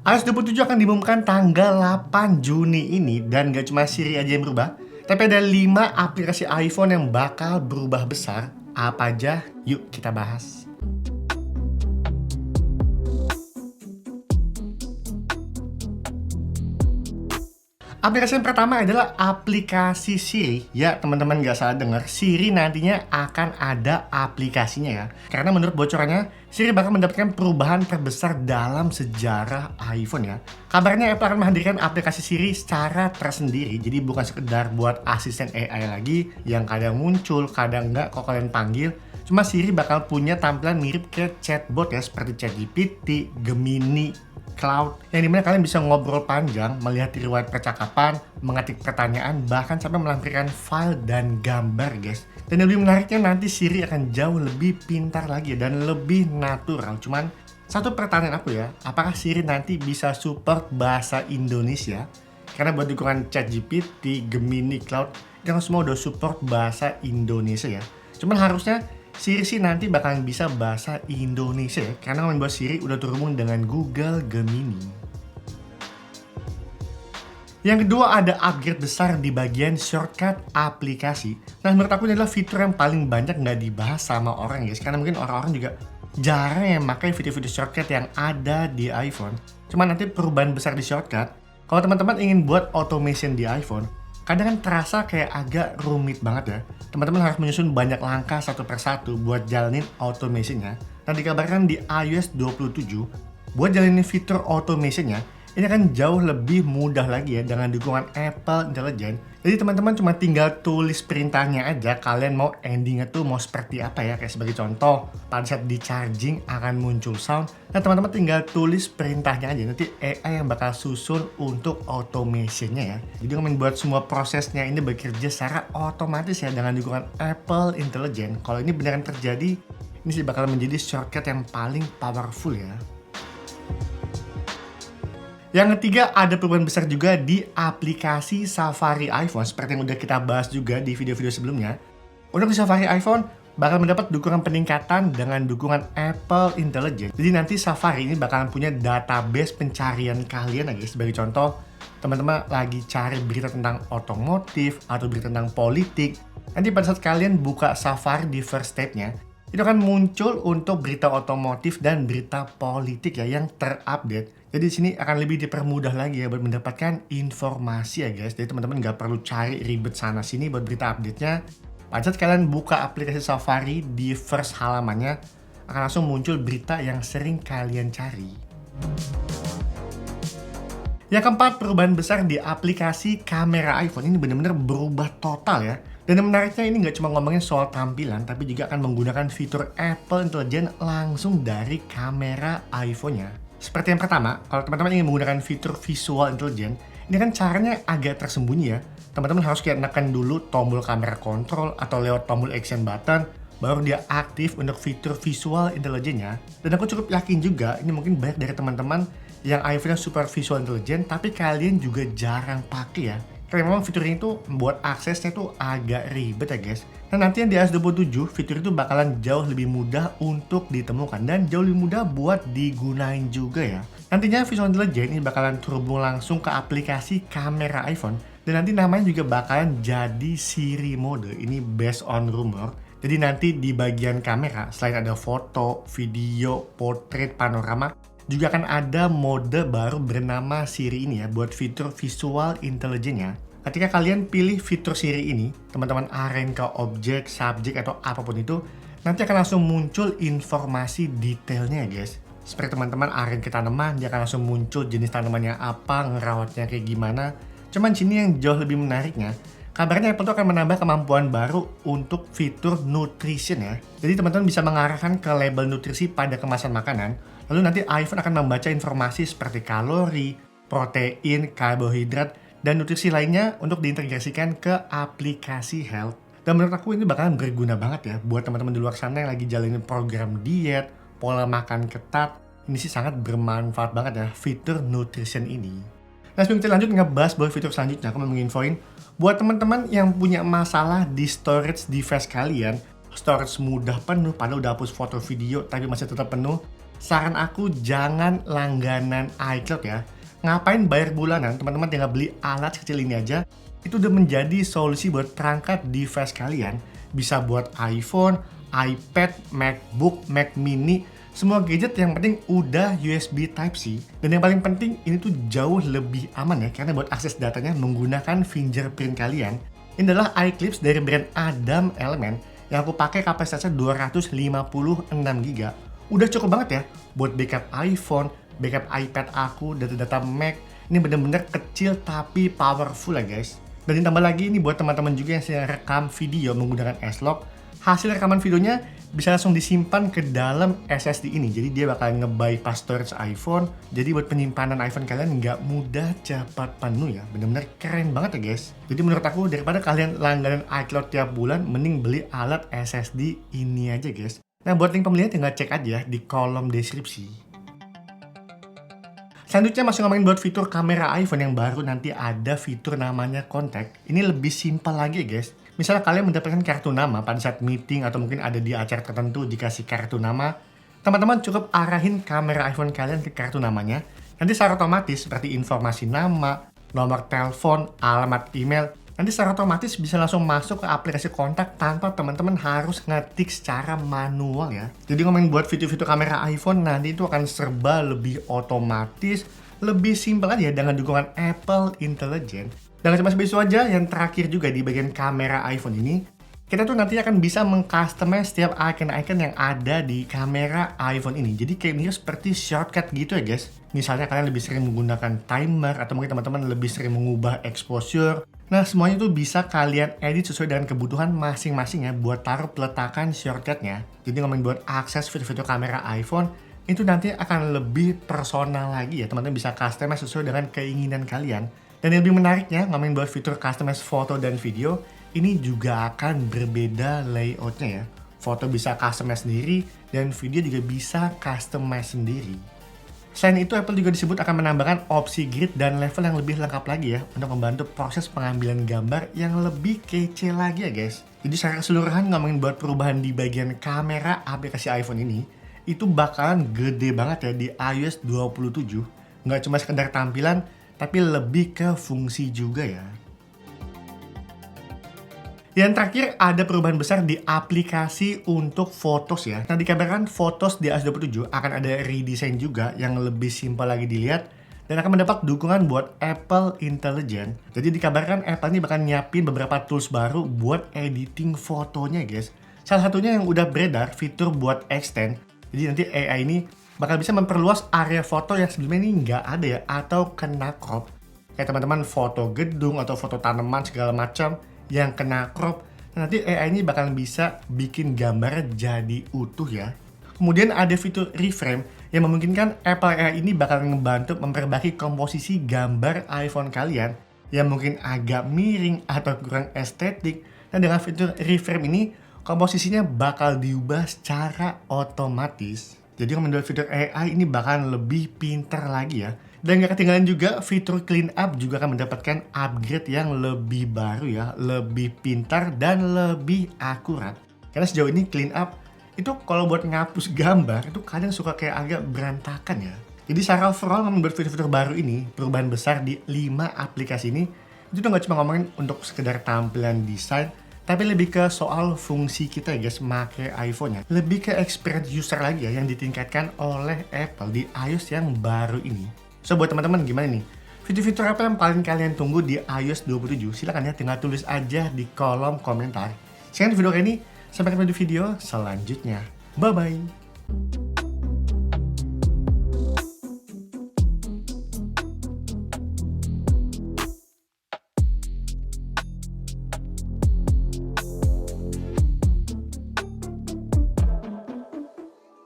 iOS 27 akan diumumkan tanggal 8 Juni ini, dan gak cuma Siri aja yang berubah, tapi ada 5 aplikasi iPhone yang bakal berubah besar. Apa aja? Yuk kita bahas. Aplikasi yang pertama adalah aplikasi Siri. Ya, teman-teman nggak salah dengar, Siri nantinya akan ada aplikasinya ya. Karena menurut bocorannya, Siri bakal mendapatkan perubahan terbesar dalam sejarah iPhone ya. Kabarnya Apple akan menghadirkan aplikasi Siri secara tersendiri. Jadi bukan sekedar buat asisten AI lagi yang kadang muncul, kadang nggak kalau kalian panggil. Cuma Siri bakal punya tampilan mirip kayak chatbot ya, seperti ChatGPT, Gemini, Cloud, yang dimana kalian bisa ngobrol panjang, melihat riwayat percakapan, mengetik pertanyaan, bahkan sampai melampirkan file dan gambar guys. Dan yang lebih menariknya, nanti Siri akan jauh lebih pintar lagi dan lebih natural. Cuman satu pertanyaan aku ya, apakah Siri nanti bisa support bahasa Indonesia? Karena buat dukungan ChatGPT, Gemini, Cloud, itu kan semua udah support bahasa Indonesia ya. Cuman harusnya Siri sih nanti bakalan bisa bahasa Indonesia ya, karena membuat Siri udah terhubung dengan Google Gemini. Yang kedua ada upgrade besar di bagian shortcut aplikasi. Nah menurut aku ini adalah fitur yang paling banyak nggak dibahas sama orang guys, karena mungkin orang-orang juga jarang yang pakai video-video shortcut yang ada di iPhone. Cuman nanti perubahan besar di shortcut, kalau teman-teman ingin buat automation di iPhone, kadang kan terasa kayak agak rumit banget ya. Teman-teman harus menyusun banyak langkah satu persatu buat jalanin automationnya. Nah dikabarkan di iOS 27, buat jalanin fitur automationnya, ini akan jauh lebih mudah lagi ya dengan dukungan Apple Intelligence. Jadi teman-teman cuma tinggal tulis perintahnya aja, kalian mau endingnya tuh mau seperti apa ya. Kayak sebagai contoh, pada saat di charging akan muncul sound. Nah teman-teman tinggal tulis perintahnya aja, nanti AI yang bakal susun untuk automationnya ya. Jadi membuat semua prosesnya ini bekerja secara otomatis ya dengan dukungan Apple Intelligence. Kalau ini beneran terjadi, ini sih bakal menjadi shortcut yang paling powerful ya. Yang ketiga, ada perubahan besar juga di aplikasi Safari iPhone, seperti yang udah kita bahas juga di video-video sebelumnya. Untuk di Safari iPhone, bakal mendapat dukungan peningkatan dengan dukungan Apple Intelligence. Jadi nanti Safari ini bakalan punya database pencarian kalian guys. Sebagai contoh, teman-teman lagi cari berita tentang otomotif atau berita tentang politik. Nanti pada saat kalian buka Safari di first tab-nya, itu akan muncul untuk berita otomotif dan berita politik ya yang terupdate. Jadi di sini akan lebih dipermudah lagi ya buat mendapatkan informasi ya guys. Jadi teman-teman nggak perlu cari ribet sana sini buat berita update-nya. Pada saat kalian buka aplikasi Safari di first halamannya, akan langsung muncul berita yang sering kalian cari. Yang keempat, perubahan besar di aplikasi kamera iPhone ini benar-benar berubah total ya. Dan yang menariknya ini nggak cuma ngomongin soal tampilan, tapi juga akan menggunakan fitur Apple Intelligence langsung dari kamera iPhone-nya. Seperti yang pertama, kalau teman-teman ingin menggunakan fitur Visual Intelligence, ini kan caranya agak tersembunyi ya. Teman-teman harus kayak nekan dulu tombol kamera kontrol atau lewat tombol action button, baru dia aktif untuk fitur Visual Intelligence-nya. Dan aku cukup yakin juga, ini mungkin banyak dari teman-teman yang iPhone-nya super Visual Intelligence, tapi kalian juga jarang pakai ya. Karena memang fitur ini tuh membuat aksesnya tuh agak ribet ya guys. Nah nanti yang di iOS 27, fitur itu bakalan jauh lebih mudah untuk ditemukan dan jauh lebih mudah buat digunain juga ya. Nantinya Visual Intelligence ini bakalan terhubung langsung ke aplikasi kamera iPhone. Dan nanti namanya juga bakalan jadi Siri mode, ini based on rumor. Jadi nanti di bagian kamera, selain ada foto, video, portrait, panorama, juga akan ada mode baru bernama Siri ini ya, buat fitur Visual Intelligence-nya. Ketika kalian pilih fitur Siri ini, teman-teman aren ke objek, subjek, atau apapun itu, nanti akan langsung muncul informasi detailnya ya guys. Seperti teman-teman aren ke tanaman, dia akan langsung muncul jenis tanamannya apa, ngerawatnya kayak gimana. Cuman sini yang jauh lebih menariknya, kabarnya Apple tuh akan menambah kemampuan baru untuk fitur nutrition ya. Jadi teman-teman bisa mengarahkan ke label nutrisi pada kemasan makanan. Lalu nanti iPhone akan membaca informasi seperti kalori, protein, karbohidrat, dan nutrisi lainnya untuk diintegrasikan ke aplikasi health. Dan menurut aku ini bakalan berguna banget ya buat teman-teman di luar sana yang lagi jalanin program diet, pola makan ketat. Ini sih sangat bermanfaat banget ya fitur nutrition ini. Nah sebelum kita lanjut ngebahas bahwa fitur selanjutnya, aku mau menginfoin buat teman-teman yang punya masalah di storage device kalian, storage mudah penuh, padahal udah hapus foto video tapi masih tetap penuh. saran aku jangan langganan iCloud ya. Ngapain bayar bulanan, teman-teman tinggal beli alat sekecil ini aja. Itu udah menjadi solusi buat perangkat device kalian. Bisa buat iPhone, iPad, MacBook, Mac Mini, semua gadget yang penting udah USB Type-C. Dan yang paling penting ini tuh jauh lebih aman ya, karena buat akses datanya menggunakan fingerprint kalian. Ini adalah iClips dari brand Adam Element yang aku pakai kapasitasnya 256 GB. Udah cukup banget ya buat backup iPhone, backup iPad aku, data-data Mac. Ini bener-bener kecil tapi powerful ya guys. Dan ditambah lagi ini buat teman-teman juga yang sedang rekam video menggunakan S-Log, hasil rekaman videonya bisa langsung disimpan ke dalam SSD ini. Jadi dia bakal nge-bypass storage iPhone. Jadi buat penyimpanan iPhone kalian nggak mudah cepat penuh ya. Bener-bener keren banget ya guys. Jadi menurut aku daripada kalian langganan iCloud tiap bulan, mending beli alat SSD ini aja guys. Nah buat link pembelian tinggal cek aja di kolom deskripsi. Selanjutnya masih ngomongin buat fitur kamera iPhone yang baru, nanti ada fitur namanya Contact. Ini lebih simpel lagi guys. Misalnya kalian mendapatkan kartu nama pada saat meeting atau mungkin ada di acara tertentu dikasih kartu nama, teman-teman cukup arahin kamera iPhone kalian ke kartu namanya. Nanti secara otomatis seperti informasi nama, nomor telepon, alamat email, nanti secara otomatis bisa langsung masuk ke aplikasi kontak tanpa teman-teman harus ngetik secara manual ya. Jadi ngomongin buat fitur-fitur kamera iPhone nanti itu akan serba lebih otomatis, lebih simpel aja dengan dukungan Apple Intelligence. Dan cuma sebagai itu aja, yang terakhir juga di bagian kamera iPhone ini, kita tuh nanti akan bisa mengcustomize setiap icon-icon yang ada di kamera iPhone ini. Jadi kayak mirip seperti shortcut gitu ya guys. Misalnya kalian lebih sering menggunakan timer atau mungkin teman-teman lebih sering mengubah exposure. Nah semuanya tuh bisa kalian edit sesuai dengan kebutuhan masing-masing ya buat taruh peletakan shortcutnya. Jadi ngomongin buat akses fitur-fitur kamera iPhone, itu nanti akan lebih personal lagi ya. Teman-teman bisa customize sesuai dengan keinginan kalian. Dan yang lebih menariknya, ngomongin buat fitur customize foto dan video, ini juga akan berbeda layoutnya ya. Foto bisa customize sendiri, dan video juga bisa customize sendiri. Selain itu, Apple juga disebut akan menambahkan opsi grid dan level yang lebih lengkap lagi ya, untuk membantu proses pengambilan gambar yang lebih kece lagi ya guys. Jadi secara keseluruhan ngomongin buat perubahan di bagian kamera aplikasi iPhone ini, itu bakalan gede banget ya di iOS 27. Nggak cuma sekedar tampilan, tapi lebih ke fungsi juga ya. Yang terakhir ada perubahan besar di aplikasi untuk Photos ya. Nah dikabarkan Photos di iOS 27 akan ada redesign juga yang lebih simpel lagi dilihat dan akan mendapat dukungan buat Apple Intelligence. Jadi dikabarkan Apple ini bakal nyiapin beberapa tools baru buat editing fotonya guys. Salah satunya yang udah beredar fitur buat extend. Jadi nanti AI ini bakal bisa memperluas area foto yang sebelumnya ini nggak ada ya atau kena crop. Kayak teman-teman foto gedung atau foto tanaman segala macam yang kena crop, nanti AI ini bakal bisa bikin gambar jadi utuh ya. Kemudian ada fitur reframe yang memungkinkan Apple AI ini bakal ngebantu memperbaiki komposisi gambar iPhone kalian yang mungkin agak miring atau kurang estetik. Nah dengan fitur reframe ini komposisinya bakal diubah secara otomatis. Jadi menurut fitur AI ini bakal lebih pintar lagi ya. Dan gak ketinggalan juga fitur clean up juga akan mendapatkan upgrade yang lebih baru ya, lebih pintar dan lebih akurat. Karena sejauh ini clean up itu kalau buat ngapus gambar itu kadang suka kayak agak berantakan ya. Jadi secara overall membuat fitur-fitur baru ini, perubahan besar di 5 aplikasi ini, itu tuh gak cuma ngomongin untuk sekedar tampilan desain, tapi lebih ke soal fungsi kita ya guys, make iPhone ya. Lebih ke experience user lagi ya yang ditingkatkan oleh Apple di iOS yang baru ini. So buat teman-teman gimana nih? Fitur-fitur apa yang paling kalian tunggu di iOS 27? Silahkan ya tinggal tulis aja di kolom komentar. Sekian video kali ini, sampai ketemu di video selanjutnya. Bye-bye!